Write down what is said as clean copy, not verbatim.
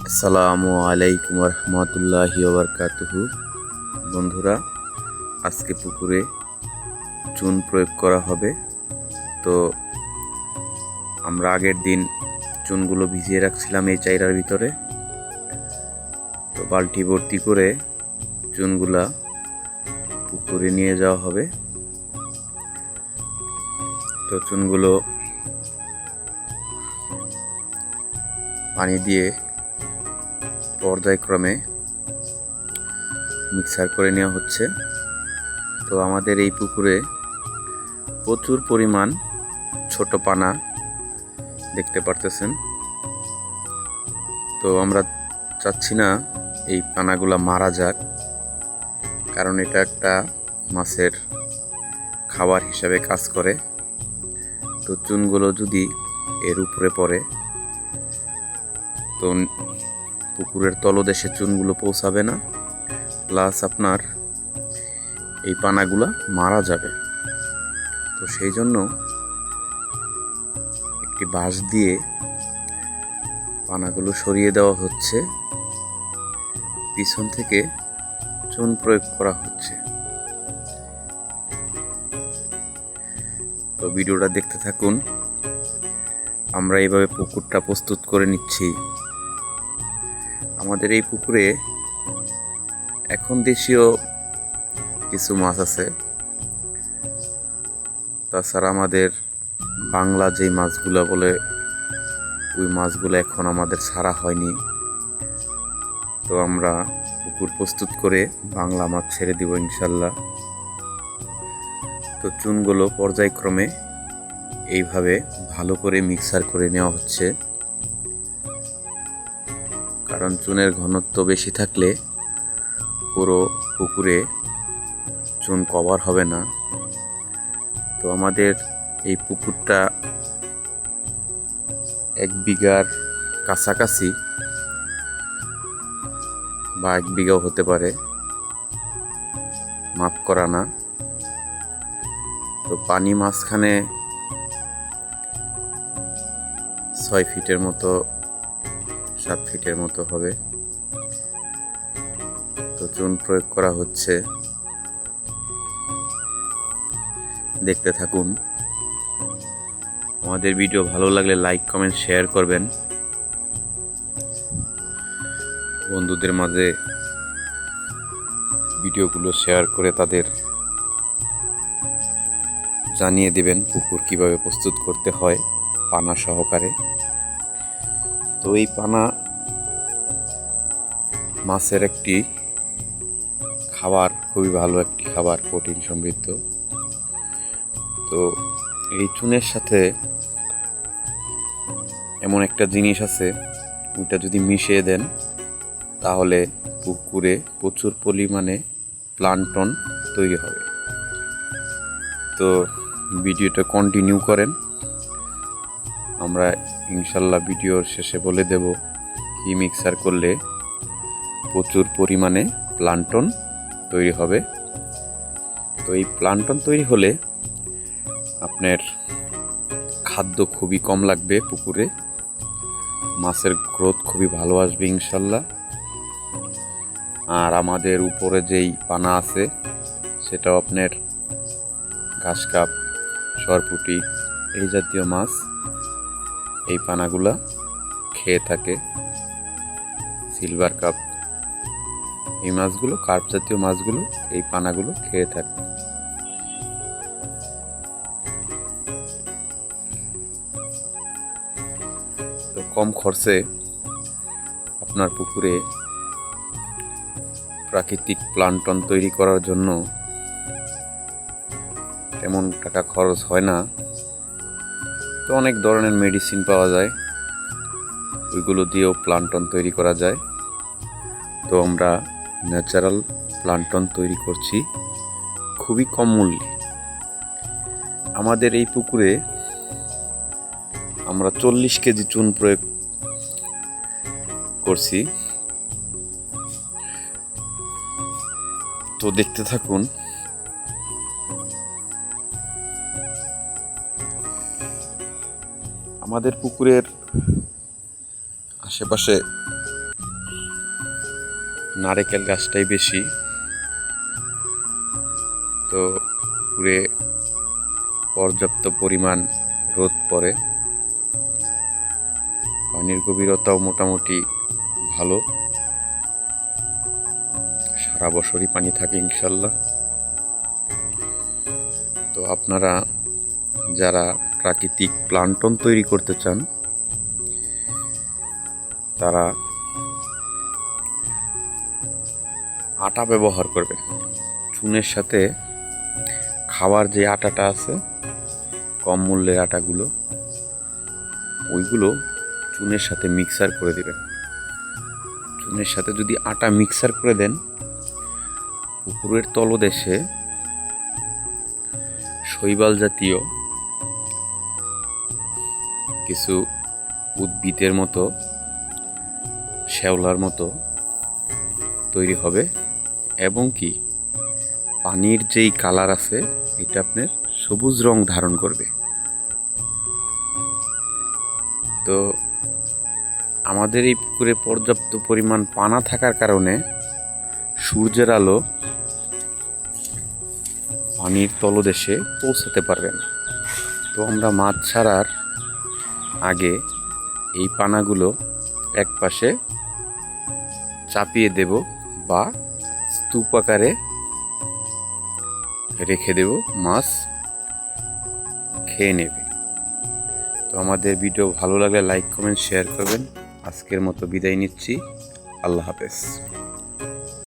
আসসালামু আলাইকুম রহমতুল্লাহি ওবরকাতুহু। বন্ধুরা, আজকে পুকুরে চুন প্রয়োগ করা হবে। তো আমরা আগের দিন চুনগুলো ভিজিয়ে রাখছিলাম এই চাইরার ভিতরে। তো বালতি ভর্তি করে চুনগুলা পুকুরে নিয়ে যাওয়া হবে। তো চুনগুলো পানি দিয়ে পর্যায়ক্রমে মিক্সার করে নেওয়া হচ্ছে। তো আমাদের এই পুকুরে প্রচুর পরিমাণ ছোট পানা দেখতে পারতেছেন। তো আমরা চাচ্ছি না এই পানাগুলা মারা যাক, কারণ এটা একটা মাছের খাবার হিসাবে কাজ করে। তো চুনগুলো যদি এর উপরে পড়ে তো পুকুরের তলদেশে চুনগুলো পৌঁছাবে না, প্লাস আপনার এই পানাগুলা মারা যাবে। তো সেই জন্য একটি বাঁশ দিয়ে পানাগুলো সরিয়ে দেওয়া হচ্ছে, পিছন থেকে চুন প্রয়োগ করা হচ্ছে। তো ভিডিওটা দেখতে থাকুন। আমরা এইভাবে পুকুরটা প্রস্তুত করে নিচ্ছি। আমাদের এই পুকুরে এখন দেশীয় কিছু মাছ আছে, তাছাড়া আমাদের বাংলা যেই মাছগুলো বলে ওই মাছগুলো এখন আমাদের ছাড়া হয়নি। তো আমরা পুকুর প্রস্তুত করে বাংলা মাছ ছেড়ে দিব ইনশাল্লাহ। তো চুনগুলো পর্যায়ক্রমে এইভাবে ভালো করে মিক্সার করে নেওয়া হচ্ছে, কারণ চুনের ঘনত্ব বেশি থাকলে পুরো পুকুরে চুন কভার হবে না। তো আমাদের এই পুকুরটা 1 বিঘার কাছাকাছি বা 1 বিঘাও হতে পারে, মাপ করা না। তো পানি মাঝখানে 6 ফিটের মতো 7 ফিটের মতো হবে। তো চুন প্রয়োগ করা হচ্ছে, দেখতে থাকুন। আমাদের ভিডিও ভালো লাগলে লাইক কমেন্ট শেয়ার করবেন, বন্ধুদের মাঝে ভিডিওগুলো শেয়ার করে তাদের জানিয়ে দেবেন পুকুর কিভাবে প্রস্তুত করতে হয় পানা সহকারে। তো এই পানা মাছের একটি খাবার, খুবই ভালো একটি খাবার, প্রোটিন সমৃদ্ধ। তো এই চুনের সাথে এমন একটা জিনিস আছে, ওইটা যদি মিশিয়ে দেন তাহলে পুকুরে প্রচুর পরিমাণে প্লান্টন তৈরি হবে। তো ভিডিওটা কন্টিনিউ করেন, আমরা ইনশাল্লাহ ভিডিওর শেষে বলে দেব কি মিক্সার করলে প্রচুর পরিমাণে প্লান্টন তৈরি হবে। তো এই প্লান্টন তৈরি হলে আপনার খাদ্য খুবই কম লাগবে পুকুরে, মাছের গ্রোথ খুবই ভালো আসবে ইনশাল্লাহ। আর আমাদের উপরে যেই পানা আছে সেটাও আপনার ঘাস কাপ, সরপুঁটি এই জাতীয় মাছ এই পানাগুলা খেয়ে থাকে। সিলভার কাপ এই মাছগুলো, কার্প জাতীয় মাছগুলো এই পানাগুলো খেয়ে থাকে। তো কম খরচে আপনার পুকুরে প্রাকৃতিক প্লান্টন তৈরি করার জন্য তেমন টাকা খরচ হয় না। তো অনেক ধরনের মেডিসিন পাওয়া যায়, ওইগুলো দিয়েও প্লান্টন তৈরি করা যায়। তো আমরা ন্যাচারাল প্লান্টন তৈরি করছি খুবই কম মূল্যে। আমাদের এই পুকুরে আমরা 40 কেজি চুন প্রয়োগ করছি। তো দেখতে থাকুন। আমাদের পুকুরের আশেপাশে নারকেল গাছটাই বেশি, তো পুকুরে পর্যাপ্ত পরিমাণ রোদ পড়ে, পানির গভীরতাও মোটামুটি ভালো, সারা বছরই পানি থাকে ইনশাল্লাহ। তো আপনারা যারা প্রাকৃতিক প্লান্টন তৈরি করতে চান তারা আটা ব্যবহার করবেন। চুনের সাথে খাবার যে আটাটা আছে, কম মূল্যের আটাগুলো, ওইগুলো চুনের সাথে মিক্সার করে দিবেন। চুনের সাথে যদি আটা মিক্সার করে দেন, পুকুরের তলদেশে শৈবাল জাতীয় কিছু উদ্ভিদের মতো, শ্যাওলার মতো তৈরি হবে, এবং কি পানির যেই কালার আছে এটা আপনার সবুজ রং ধারণ করবে। তো আমাদের এই পুকুরে পর্যাপ্ত পরিমাণ পানা থাকার কারণে সূর্যের আলো পানির তলদেশে পৌঁছাতে পারবে না। তো আমরা মাছ ছাড়ার আগে এই পানাগুলো এক পাশে চাপিয়ে দেব বা স্তূপ আকারে রেখে দেব, মাছ খেয়ে নেবে। তো আমাদের ভিডিও ভালো লাগলে লাইক কমেন্ট শেয়ার করবেন। আজকের মতো বিদায় নিচ্ছি, আল্লাহ হাফেজ।